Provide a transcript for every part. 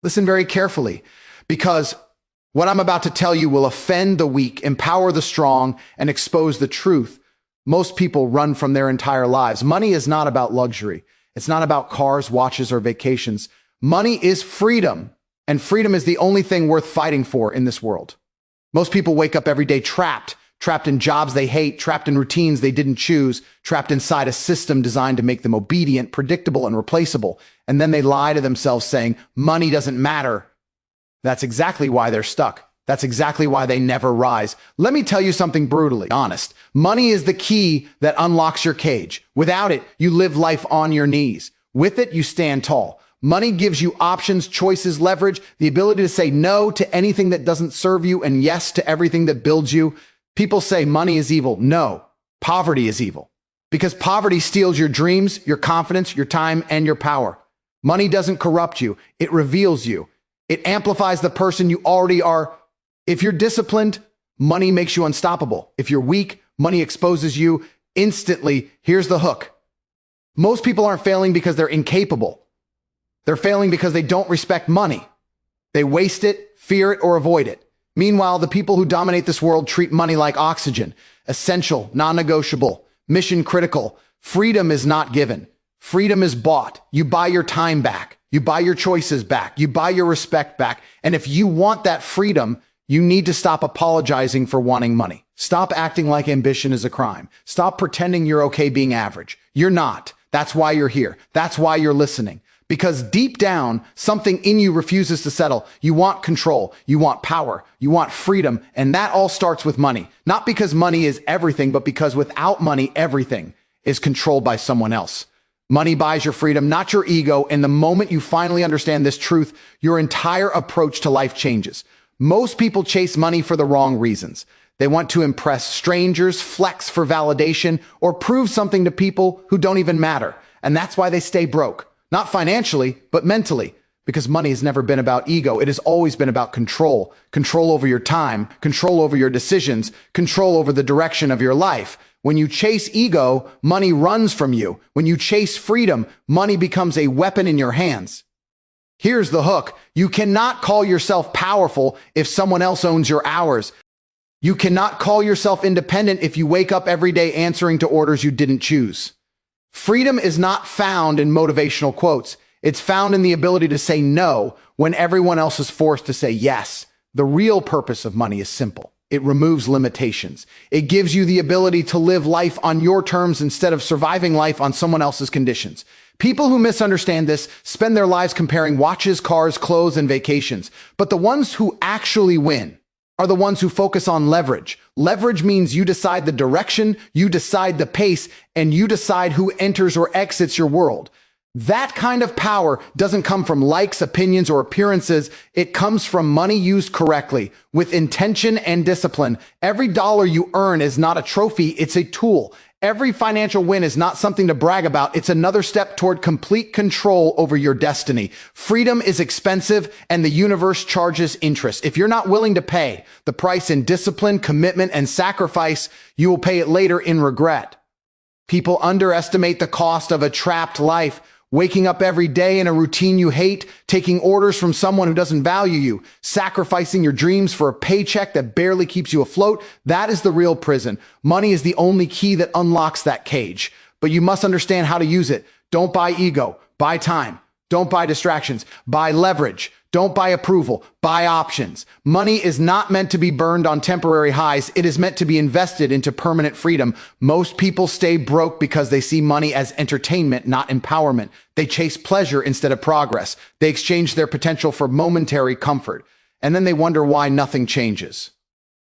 Listen very carefully, because what I'm about to tell you will offend the weak, empower the strong, and expose the truth most people run from their entire lives. Money is not about luxury. It's not about cars, watches, or vacations. Money is freedom, and freedom is the only thing worth fighting for in this world. Most people wake up every day trapped in jobs they hate, trapped in routines they didn't choose, trapped inside a system designed to make them obedient, predictable, and replaceable. And then they lie to themselves saying, money doesn't matter. That's exactly why they're stuck. That's exactly why they never rise. Let me tell you something brutally honest. Money is the key that unlocks your cage. Without it, you live life on your knees. With it, you stand tall. Money gives you options, choices, leverage, the ability to say no to anything that doesn't serve you and yes to everything that builds you. People say money is evil. No, poverty is evil. Because poverty steals your dreams, your confidence, your time, and your power. Money doesn't corrupt you. It reveals you. It amplifies the person you already are. If you're disciplined, money makes you unstoppable. If you're weak, money exposes you instantly. Here's the hook. Most people aren't failing because they're incapable. They're failing because they don't respect money. They waste it, fear it, or avoid it. Meanwhile, the people who dominate this world treat money like oxygen, essential, non-negotiable, mission critical. Freedom is not given. Freedom is bought. You buy your time back. You buy your choices back. You buy your respect back. And if you want that freedom, you need to stop apologizing for wanting money. Stop acting like ambition is a crime. Stop pretending you're okay being average. You're not. That's why you're here. That's why you're listening. Because deep down, something in you refuses to settle. You want control. You want power. You want freedom. And that all starts with money. Not because money is everything, but because without money, everything is controlled by someone else. Money buys your freedom, not your ego. And the moment you finally understand this truth, your entire approach to life changes. Most people chase money for the wrong reasons. They want to impress strangers, flex for validation, or prove something to people who don't even matter. And that's why they stay broke. Not financially, but mentally. Because money has never been about ego. It has always been about control. Control over your time, control over your decisions, control over the direction of your life. When you chase ego, money runs from you. When you chase freedom, money becomes a weapon in your hands. Here's the hook. You cannot call yourself powerful if someone else owns your hours. You cannot call yourself independent if you wake up every day answering to orders you didn't choose. Freedom is not found in motivational quotes. It's found in the ability to say no when everyone else is forced to say yes. The real purpose of money is simple. It removes limitations. It gives you the ability to live life on your terms instead of surviving life on someone else's conditions. People who misunderstand this spend their lives comparing watches, cars, clothes, and vacations. But the ones who actually win are the ones who focus on leverage. Leverage means you decide the direction, you decide the pace, and you decide who enters or exits your world. That kind of power doesn't come from likes, opinions, or appearances. It comes from money used correctly, with intention and discipline. Every dollar you earn is not a trophy, it's a tool. Every financial win is not something to brag about. It's another step toward complete control over your destiny. Freedom is expensive, and the universe charges interest. If you're not willing to pay the price in discipline, commitment, and sacrifice, you will pay it later in regret. People underestimate the cost of a trapped life. Waking up every day in a routine you hate, taking orders from someone who doesn't value you, sacrificing your dreams for a paycheck that barely keeps you afloat, that is the real prison. Money is the only key that unlocks that cage. But you must understand how to use it. Don't buy ego, buy time. Don't buy distractions, buy leverage. Don't buy approval, buy options. Money is not meant to be burned on temporary highs. It is meant to be invested into permanent freedom. Most people stay broke because they see money as entertainment, not empowerment. They chase pleasure instead of progress. They exchange their potential for momentary comfort. And then they wonder why nothing changes.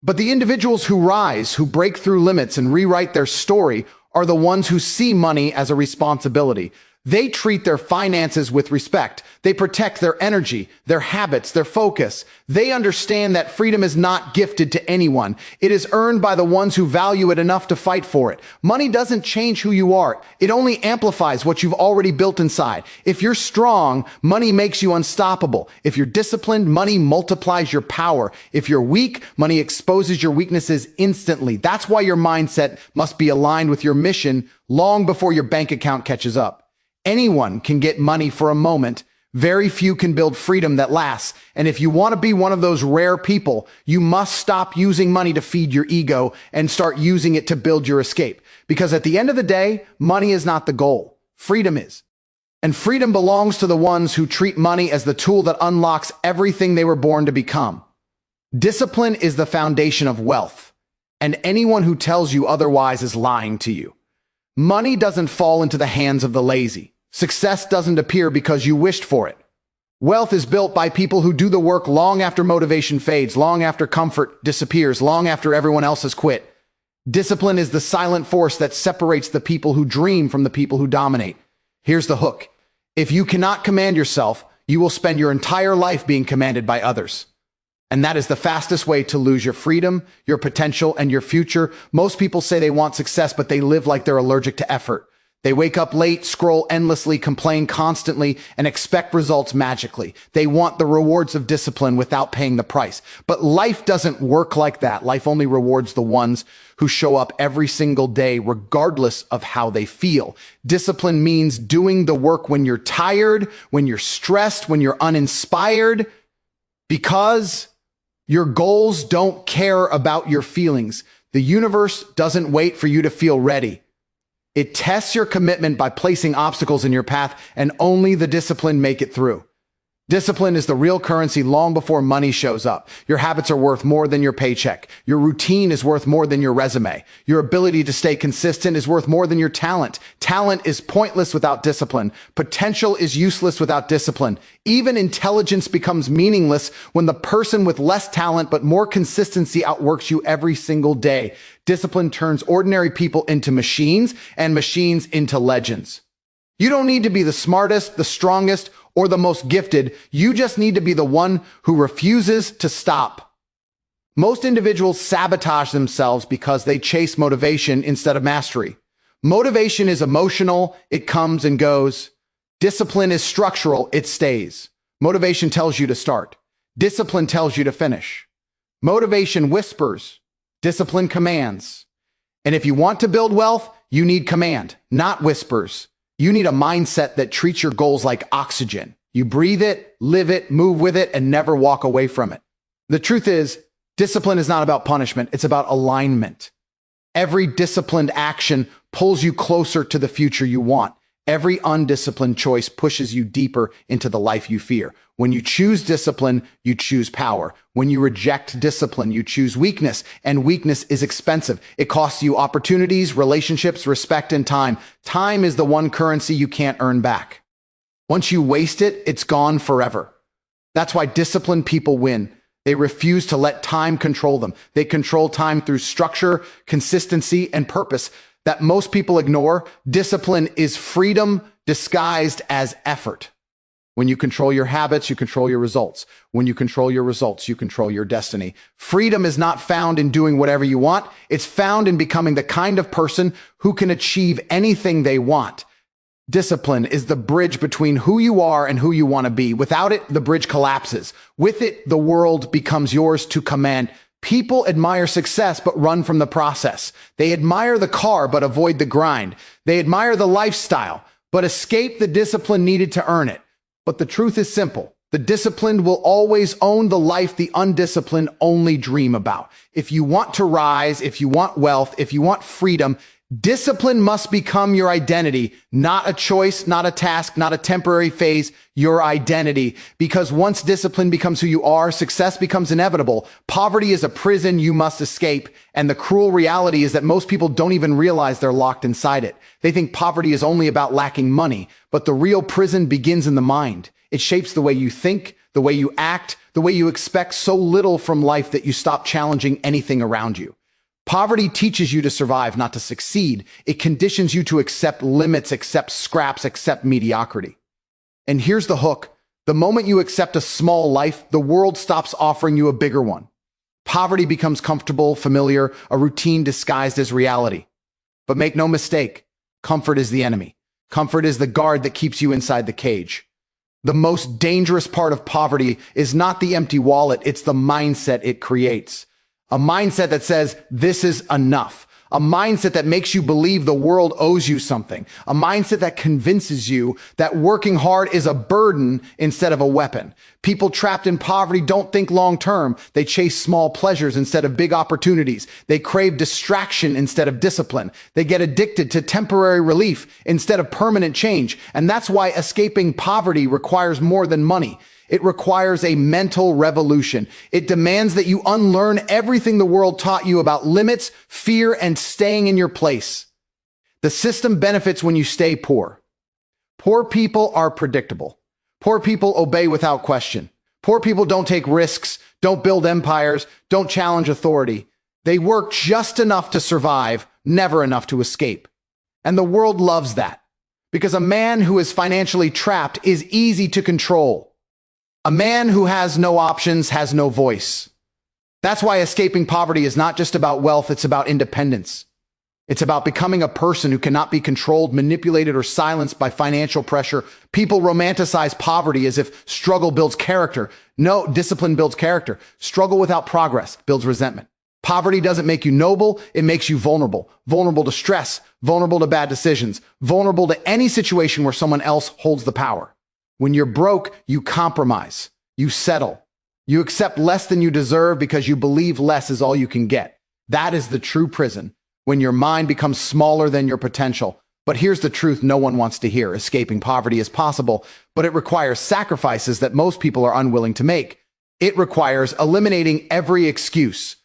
But the individuals who rise, who break through limits and rewrite their story, are the ones who see money as a responsibility. They treat their finances with respect. They protect their energy, their habits, their focus. They understand that freedom is not gifted to anyone. It is earned by the ones who value it enough to fight for it. Money doesn't change who you are. It only amplifies what you've already built inside. If you're strong, money makes you unstoppable. If you're disciplined, money multiplies your power. If you're weak, money exposes your weaknesses instantly. That's why your mindset must be aligned with your mission long before your bank account catches up. Anyone can get money for a moment. Very few can build freedom that lasts. And if you want to be one of those rare people, you must stop using money to feed your ego and start using it to build your escape. Because at the end of the day, money is not the goal. Freedom is. And freedom belongs to the ones who treat money as the tool that unlocks everything they were born to become. Discipline is the foundation of wealth, and anyone who tells you otherwise is lying to you. Money doesn't fall into the hands of the lazy. Success doesn't appear because you wished for it. Wealth is built by people who do the work long after motivation fades, long after comfort disappears, long after everyone else has quit. Discipline is the silent force that separates the people who dream from the people who dominate. Here's the hook. If you cannot command yourself, you will spend your entire life being commanded by others. And that is the fastest way to lose your freedom, your potential, and your future. Most people say they want success, but they live like they're allergic to effort. They wake up late, scroll endlessly, complain constantly, and expect results magically. They want the rewards of discipline without paying the price. But life doesn't work like that. Life only rewards the ones who show up every single day, regardless of how they feel. Discipline means doing the work when you're tired, when you're stressed, when you're uninspired, because your goals don't care about your feelings. The universe doesn't wait for you to feel ready. It tests your commitment by placing obstacles in your path, and only the disciplined make it through. Discipline is the real currency long before money shows up. Your habits are worth more than your paycheck. Your routine is worth more than your resume. Your ability to stay consistent is worth more than your talent. Talent is pointless without discipline. Potential is useless without discipline. Even intelligence becomes meaningless when the person with less talent but more consistency outworks you every single day. Discipline turns ordinary people into machines and machines into legends. You don't need to be the smartest, the strongest, or the most gifted. You just need to be the one who refuses to stop. Most individuals sabotage themselves because they chase motivation instead of mastery. Motivation is emotional. It comes and goes. Discipline is structural. It stays. Motivation tells you to start. Discipline tells you to finish. Motivation whispers. Discipline commands. And if you want to build wealth, you need command, not whispers. You need a mindset that treats your goals like oxygen. You breathe it, live it, move with it, and never walk away from it. The truth is, discipline is not about punishment. It's about alignment. Every disciplined action pulls you closer to the future you want. Every undisciplined choice pushes you deeper into the life you fear. When you choose discipline, you choose power. When you reject discipline, you choose weakness. And weakness is expensive. It costs you opportunities, relationships, respect, and time. Time is the one currency you can't earn back. Once you waste it, it's gone forever. That's why disciplined people win. They refuse to let time control them. They control time through structure, consistency, and purpose that most people ignore. Discipline is freedom disguised as effort. When you control your habits, you control your results. When you control your results, you control your destiny. Freedom is not found in doing whatever you want. It's found in becoming the kind of person who can achieve anything they want. Discipline is the bridge between who you are and who you want to be. Without it, the bridge collapses. With it, the world becomes yours to command. People admire success but run from the process. They admire the car but avoid the grind. They admire the lifestyle but escape the discipline needed to earn it. But the truth is simple. The disciplined will always own the life the undisciplined only dream about. If you want to rise, if you want wealth, if you want freedom, discipline must become your identity, not a choice, not a task, not a temporary phase, your identity. Because once discipline becomes who you are, success becomes inevitable. Poverty is a prison you must escape. And the cruel reality is that most people don't even realize they're locked inside it. They think poverty is only about lacking money, but the real prison begins in the mind. It shapes the way you think, the way you act, the way you expect so little from life that you stop challenging anything around you. Poverty teaches you to survive, not to succeed. It conditions you to accept limits, accept scraps, accept mediocrity. And here's the hook. The moment you accept a small life, the world stops offering you a bigger one. Poverty becomes comfortable, familiar, a routine disguised as reality. But make no mistake, comfort is the enemy. Comfort is the guard that keeps you inside the cage. The most dangerous part of poverty is not the empty wallet, it's the mindset it creates. A mindset that says, this is enough. A mindset that makes you believe the world owes you something. A mindset that convinces you that working hard is a burden instead of a weapon. People trapped in poverty don't think long term. They chase small pleasures instead of big opportunities. They crave distraction instead of discipline. They get addicted to temporary relief instead of permanent change. And that's why escaping poverty requires more than money. It requires a mental revolution. It demands that you unlearn everything the world taught you about limits, fear, and staying in your place. The system benefits when you stay poor. Poor people are predictable. Poor people obey without question. Poor people don't take risks, don't build empires, don't challenge authority. They work just enough to survive, never enough to escape. And the world loves that, because a man who is financially trapped is easy to control. A man who has no options has no voice. That's why escaping poverty is not just about wealth, it's about independence. It's about becoming a person who cannot be controlled, manipulated, or silenced by financial pressure. People romanticize poverty as if struggle builds character. No, discipline builds character. Struggle without progress builds resentment. Poverty doesn't make you noble, it makes you vulnerable. Vulnerable to stress, vulnerable to bad decisions, vulnerable to any situation where someone else holds the power. When you're broke, you compromise, you settle, you accept less than you deserve because you believe less is all you can get. That is the true prison, when your mind becomes smaller than your potential. But here's the truth no one wants to hear. Escaping poverty is possible, but it requires sacrifices that most people are unwilling to make. It requires eliminating every excuse,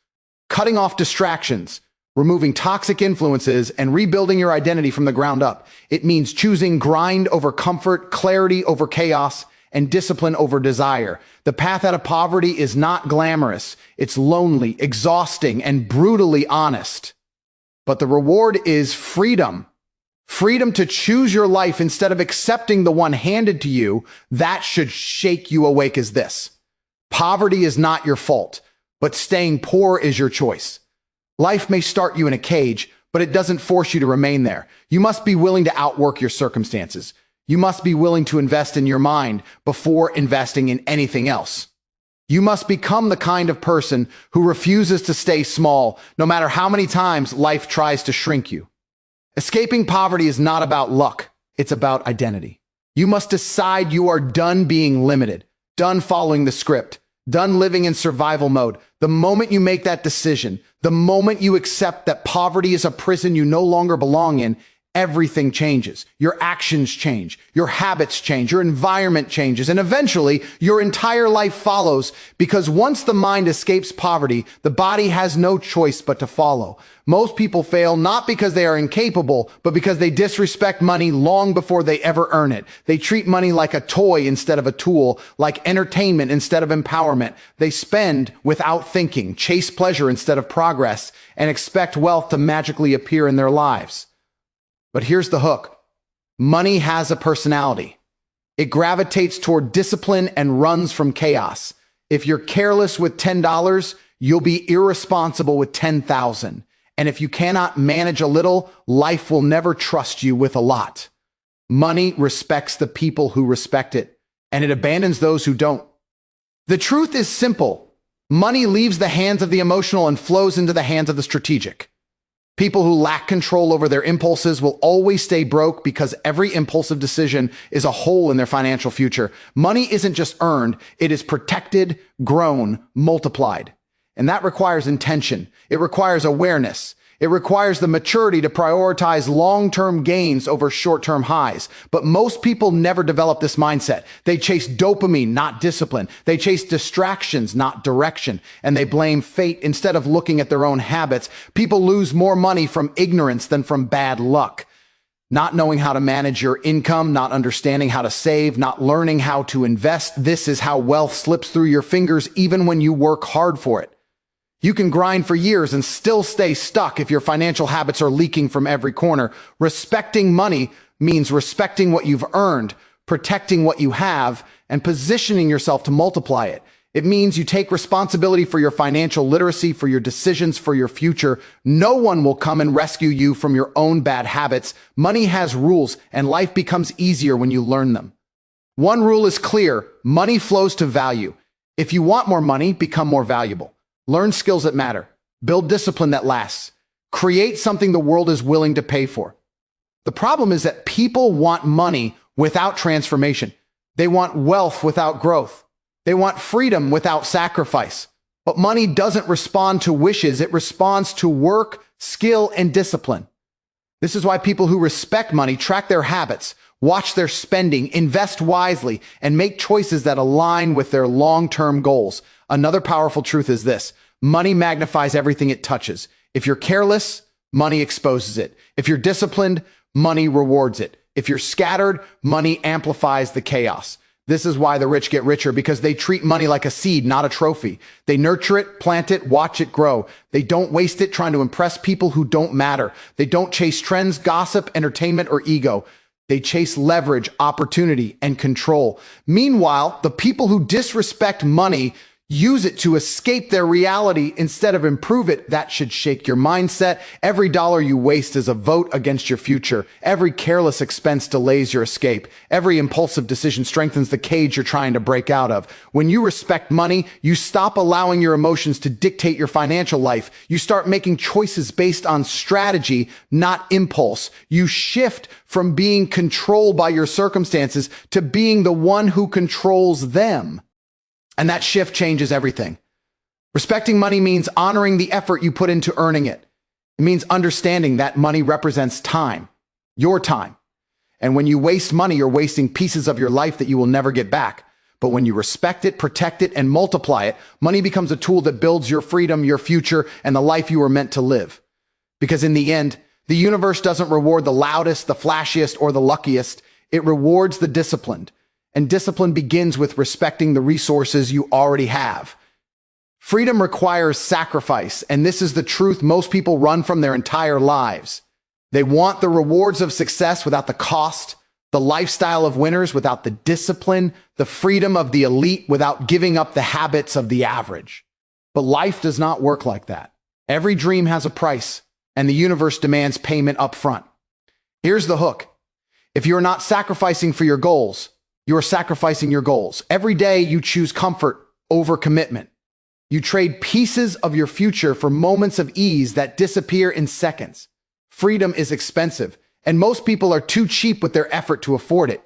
cutting off distractions, removing toxic influences, and rebuilding your identity from the ground up. It means choosing grind over comfort, clarity over chaos, and discipline over desire. The path out of poverty is not glamorous. It's lonely, exhausting, and brutally honest. But the reward is freedom. Freedom to choose your life instead of accepting the one handed to you. That should shake you awake as this. Poverty is not your fault, but staying poor is your choice. Life may start you in a cage, but it doesn't force you to remain there. You must be willing to outwork your circumstances. You must be willing to invest in your mind before investing in anything else. You must become the kind of person who refuses to stay small, no matter how many times life tries to shrink you. Escaping poverty is not about luck. It's about identity. You must decide you are done being limited, done following the script, done living in survival mode. The moment you make that decision, the moment you accept that poverty is a prison you no longer belong in, everything changes. Your actions change, your habits change, your environment changes, and eventually your entire life follows, because once the mind escapes poverty, the body has no choice but to follow. Most people fail not because they are incapable, but because they disrespect money long before they ever earn it. They treat money like a toy instead of a tool, like entertainment instead of empowerment. They spend without thinking, chase pleasure instead of progress, and expect wealth to magically appear in their lives. But here's the hook. Money has a personality. It gravitates toward discipline and runs from chaos. If you're careless with $10, you'll be irresponsible with 10,000. And if you cannot manage a little, life will never trust you with a lot. Money respects the people who respect it, and it abandons those who don't. The truth is simple. Money leaves the hands of the emotional and flows into the hands of the strategic. People who lack control over their impulses will always stay broke because every impulsive decision is a hole in their financial future. Money isn't just earned, it is protected, grown, multiplied. And that requires intention. It requires awareness. It requires the maturity to prioritize long-term gains over short-term highs. But most people never develop this mindset. They chase dopamine, not discipline. They chase distractions, not direction. And they blame fate instead of looking at their own habits. People lose more money from ignorance than from bad luck. Not knowing how to manage your income, not understanding how to save, not learning how to invest. This is how wealth slips through your fingers even when you work hard for it. You can grind for years and still stay stuck if your financial habits are leaking from every corner. Respecting money means respecting what you've earned, protecting what you have, and positioning yourself to multiply it. It means you take responsibility for your financial literacy, for your decisions, for your future. No one will come and rescue you from your own bad habits. Money has rules, and life becomes easier when you learn them. One rule is clear: money flows to value. If you want more money, become more valuable. Learn skills that matter. Build discipline that lasts. Create something the world is willing to pay for. The problem is that people want money without transformation. They want wealth without growth. They want freedom without sacrifice. But money doesn't respond to wishes. It responds to work, skill, and discipline. This is why people who respect money track their habits, watch their spending, invest wisely, and make choices that align with their long-term goals. Another powerful truth is this: money magnifies everything it touches. If you're careless, money exposes it. If you're disciplined, money rewards it. If you're scattered, money amplifies the chaos. This is why the rich get richer, because they treat money like a seed, not a trophy. They nurture it, plant it, watch it grow. They don't waste it trying to impress people who don't matter. They don't chase trends, gossip, entertainment, or ego. They chase leverage, opportunity, and control. Meanwhile, the people who disrespect money use it to escape their reality instead of improve it. That should shake your mindset. Every dollar you waste is a vote against your future. Every careless expense delays your escape. Every impulsive decision strengthens the cage you're trying to break out of. When you respect money, you stop allowing your emotions to dictate your financial life. You start making choices based on strategy, not impulse. You shift from being controlled by your circumstances to being the one who controls them. And that shift changes everything. Respecting money means honoring the effort you put into earning it. It means understanding that money represents time, your time. And when you waste money, you're wasting pieces of your life that you will never get back. But when you respect it, protect it, and multiply it, money becomes a tool that builds your freedom, your future, and the life you were meant to live. Because in the end, the universe doesn't reward the loudest, the flashiest, or the luckiest. It rewards the disciplined. And discipline begins with respecting the resources you already have. Freedom requires sacrifice, and this is the truth most people run from their entire lives. They want the rewards of success without the cost, the lifestyle of winners without the discipline, the freedom of the elite without giving up the habits of the average. But life does not work like that. Every dream has a price, and the universe demands payment up front. Here's the hook. If you're not sacrificing for your goals, you are sacrificing your goals. Every day you choose comfort over commitment. You trade pieces of your future for moments of ease that disappear in seconds. Freedom is expensive, and most people are too cheap with their effort to afford it.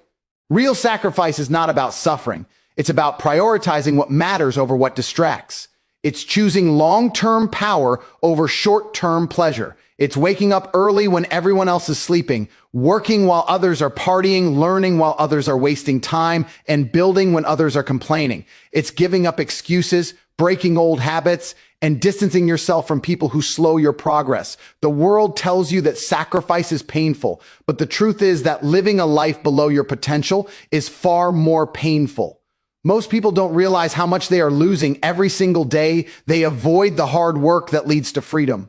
Real sacrifice is not about suffering. It's about prioritizing what matters over what distracts. It's choosing long-term power over short-term pleasure. It's waking up early when everyone else is sleeping, working while others are partying, learning while others are wasting time, and building when others are complaining. It's giving up excuses, breaking old habits, and distancing yourself from people who slow your progress. The world tells you that sacrifice is painful, but the truth is that living a life below your potential is far more painful. Most people don't realize how much they are losing every single day. They avoid the hard work that leads to freedom.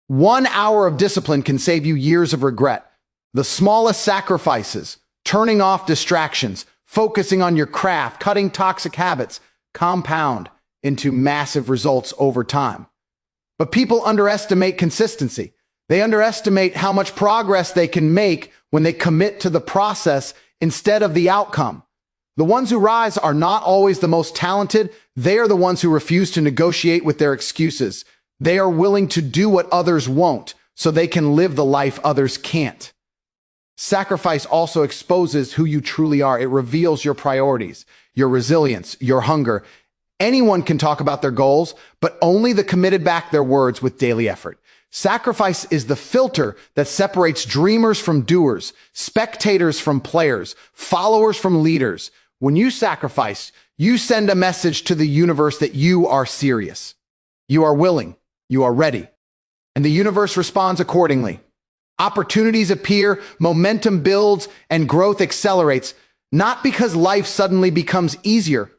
1 hour of discipline can save you years of regret. The smallest sacrifices, turning off distractions, focusing on your craft, cutting toxic habits, compound into massive results over time. But people underestimate consistency. They underestimate how much progress they can make when they commit to the process instead of the outcome. The ones who rise are not always the most talented. They are the ones who refuse to negotiate with their excuses. They are willing to do what others won't so they can live the life others can't. Sacrifice also exposes who you truly are. It reveals your priorities, your resilience, your hunger. Anyone can talk about their goals, but only the committed back their words with daily effort. Sacrifice is the filter that separates dreamers from doers, spectators from players, followers from leaders. When you sacrifice, you send a message to the universe that you are serious. You are willing. You are ready. And the universe responds accordingly. Opportunities appear, momentum builds, and growth accelerates, not because life suddenly becomes easier,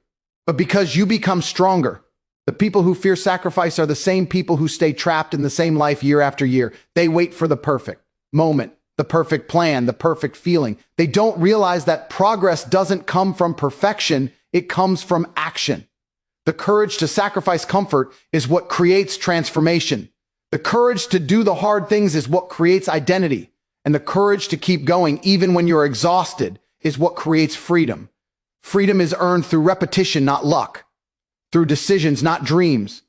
but because you become stronger. The people who fear sacrifice are the same people who stay trapped in the same life year after year. They wait for the perfect moment, the perfect plan, the perfect feeling. They don't realize that progress doesn't come from perfection, it comes from action. The courage to sacrifice comfort is what creates transformation. The courage to do the hard things is what creates identity. And the courage to keep going even when you're exhausted is what creates freedom. Freedom is earned through repetition, not luck. Through decisions, not dreams.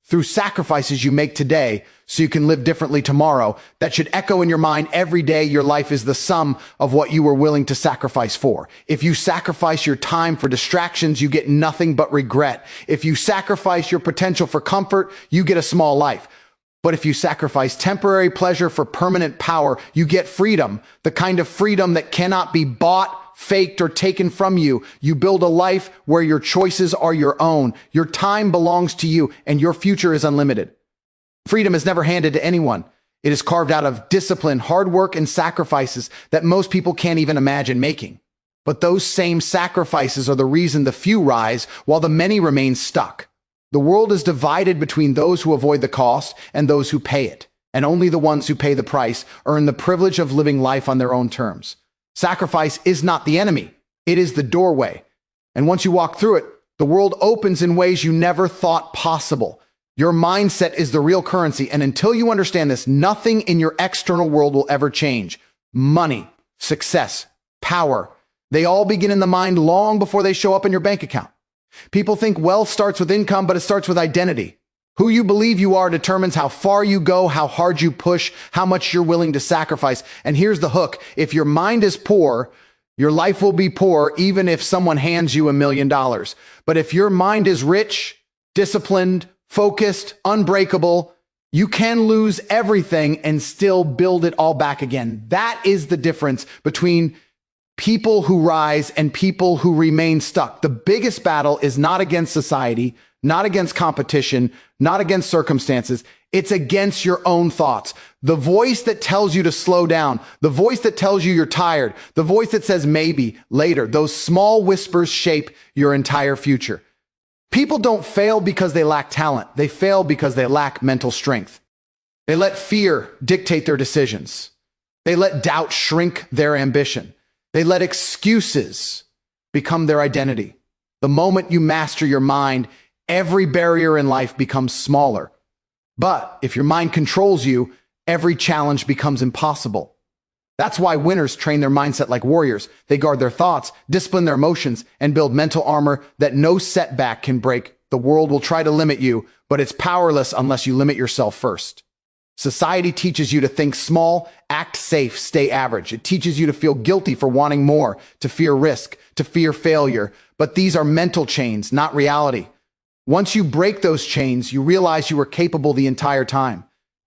through sacrifices you make today so you can live differently tomorrow. That should echo in your mind every day. Your life is the sum of what you were willing to sacrifice for. If you sacrifice your time for distractions, you get nothing but regret. If you sacrifice your potential for comfort, you get a small life. But if you sacrifice temporary pleasure for permanent power, you get freedom, the kind of freedom that cannot be bought, faked, or taken from you. You build a life where your choices are your own. Your time belongs to you, and your future is unlimited. Freedom is never handed to anyone. It is carved out of discipline, hard work, and sacrifices that most people can't even imagine making. But those same sacrifices are the reason the few rise while the many remain stuck. The world is divided between those who avoid the cost and those who pay it, and only the ones who pay the price earn the privilege of living life on their own terms. Sacrifice is not the enemy. It is the doorway. And once you walk through it, the world opens in ways you never thought possible. Your mindset is the real currency, and until you understand this, nothing in your external world will ever change. Money, success, power, they all begin in the mind long before they show up in your bank account. People think wealth starts with income, but it starts with identity. Who you believe you are determines how far you go, how hard you push, how much you're willing to sacrifice. And here's the hook. If your mind is poor, your life will be poor, even if someone hands you $1 million. But if your mind is rich, disciplined, focused, unbreakable, you can lose everything and still build it all back again. That is the difference between people who rise and people who remain stuck. The biggest battle is not against society, not against competition, not against circumstances. It's against your own thoughts. The voice that tells you to slow down, the voice that tells you you're tired, the voice that says maybe, later, those small whispers shape your entire future. People don't fail because they lack talent. They fail because they lack mental strength. They let fear dictate their decisions. They let doubt shrink their ambition. They let excuses become their identity. The moment you master your mind, every barrier in life becomes smaller. But if your mind controls you, every challenge becomes impossible. That's why winners train their mindset like warriors. They guard their thoughts, discipline their emotions, and build mental armor that no setback can break. The world will try to limit you, but it's powerless unless you limit yourself first. Society teaches you to think small, act safe, stay average. It teaches you to feel guilty for wanting more, to fear risk, to fear failure. But these are mental chains, not reality. Once you break those chains, you realize you were capable the entire time.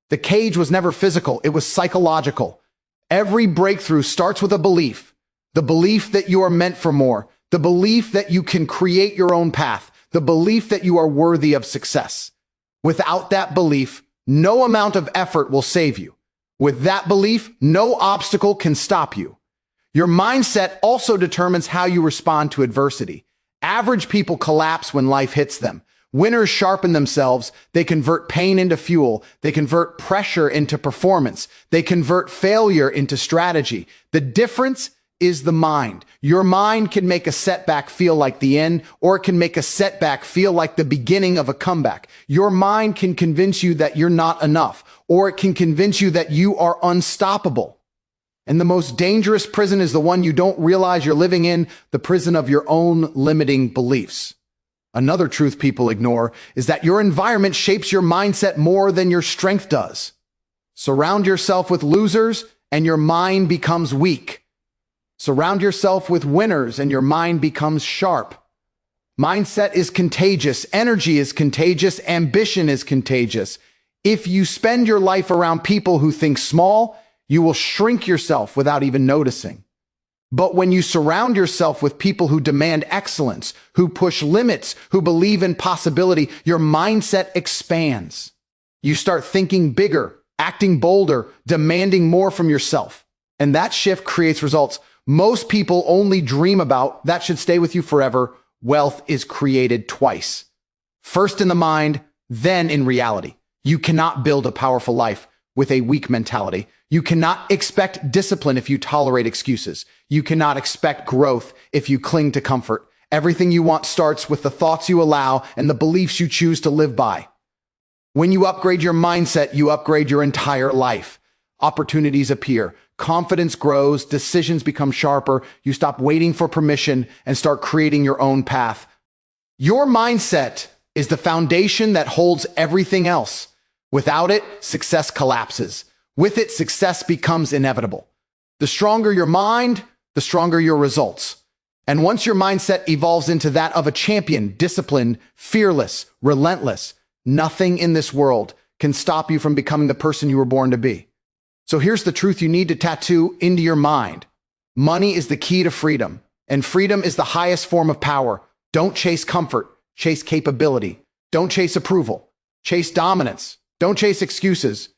The cage was never physical, it was psychological. Every breakthrough starts with a belief. The belief that you are meant for more. The belief that you can create your own path. The belief that you are worthy of success. Without that belief, no amount of effort will save you. With that belief, no obstacle can stop you. Your mindset also determines how you respond to adversity. Average people collapse when life hits them. Winners sharpen themselves. They convert pain into fuel. They convert pressure into performance. They convert failure into strategy. The difference is the mind. Your mind can make a setback feel like the end, or it can make a setback feel like the beginning of a comeback. Your mind can convince you that you're not enough, or it can convince you that you are unstoppable. And the most dangerous prison is the one you don't realize you're living in, the prison of your own limiting beliefs. Another truth people ignore is that your environment shapes your mindset more than your strength does. Surround yourself with losers and your mind becomes weak. Surround yourself with winners and your mind becomes sharp. Mindset is contagious. Energy is contagious. Ambition is contagious. If you spend your life around people who think small, you will shrink yourself without even noticing. But when you surround yourself with people who demand excellence, who push limits, who believe in possibility, your mindset expands. You start thinking bigger, acting bolder, demanding more from yourself. And that shift creates results most people only dream about. That should stay with you forever. Wealth is created twice. First in the mind, then in reality. You cannot build a powerful life with a weak mentality. You cannot expect discipline if you tolerate excuses. You cannot expect growth if you cling to comfort. Everything you want starts with the thoughts you allow and the beliefs you choose to live by. When you upgrade your mindset, you upgrade your entire life. Opportunities appear. Confidence grows. Decisions become sharper. You stop waiting for permission and start creating your own path. Your mindset is the foundation that holds everything else. Without it, success collapses. With it, success becomes inevitable. The stronger your mind, the stronger your results. And once your mindset evolves into that of a champion, disciplined, fearless, relentless, nothing in this world can stop you from becoming the person you were born to be. So here's the truth you need to tattoo into your mind. Money is the key to freedom, and freedom is the highest form of power. Don't chase comfort, chase capability. Don't chase approval, chase dominance. Don't chase excuses,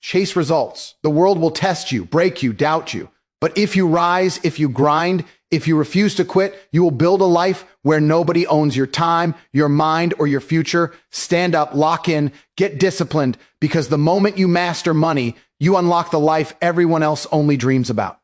chase results. The world will test you, break you, doubt you. But if you rise, if you grind, if you refuse to quit, you will build a life where nobody owns your time, your mind, or your future. Stand up, lock in, get disciplined, because the moment you master money, you unlock the life everyone else only dreams about.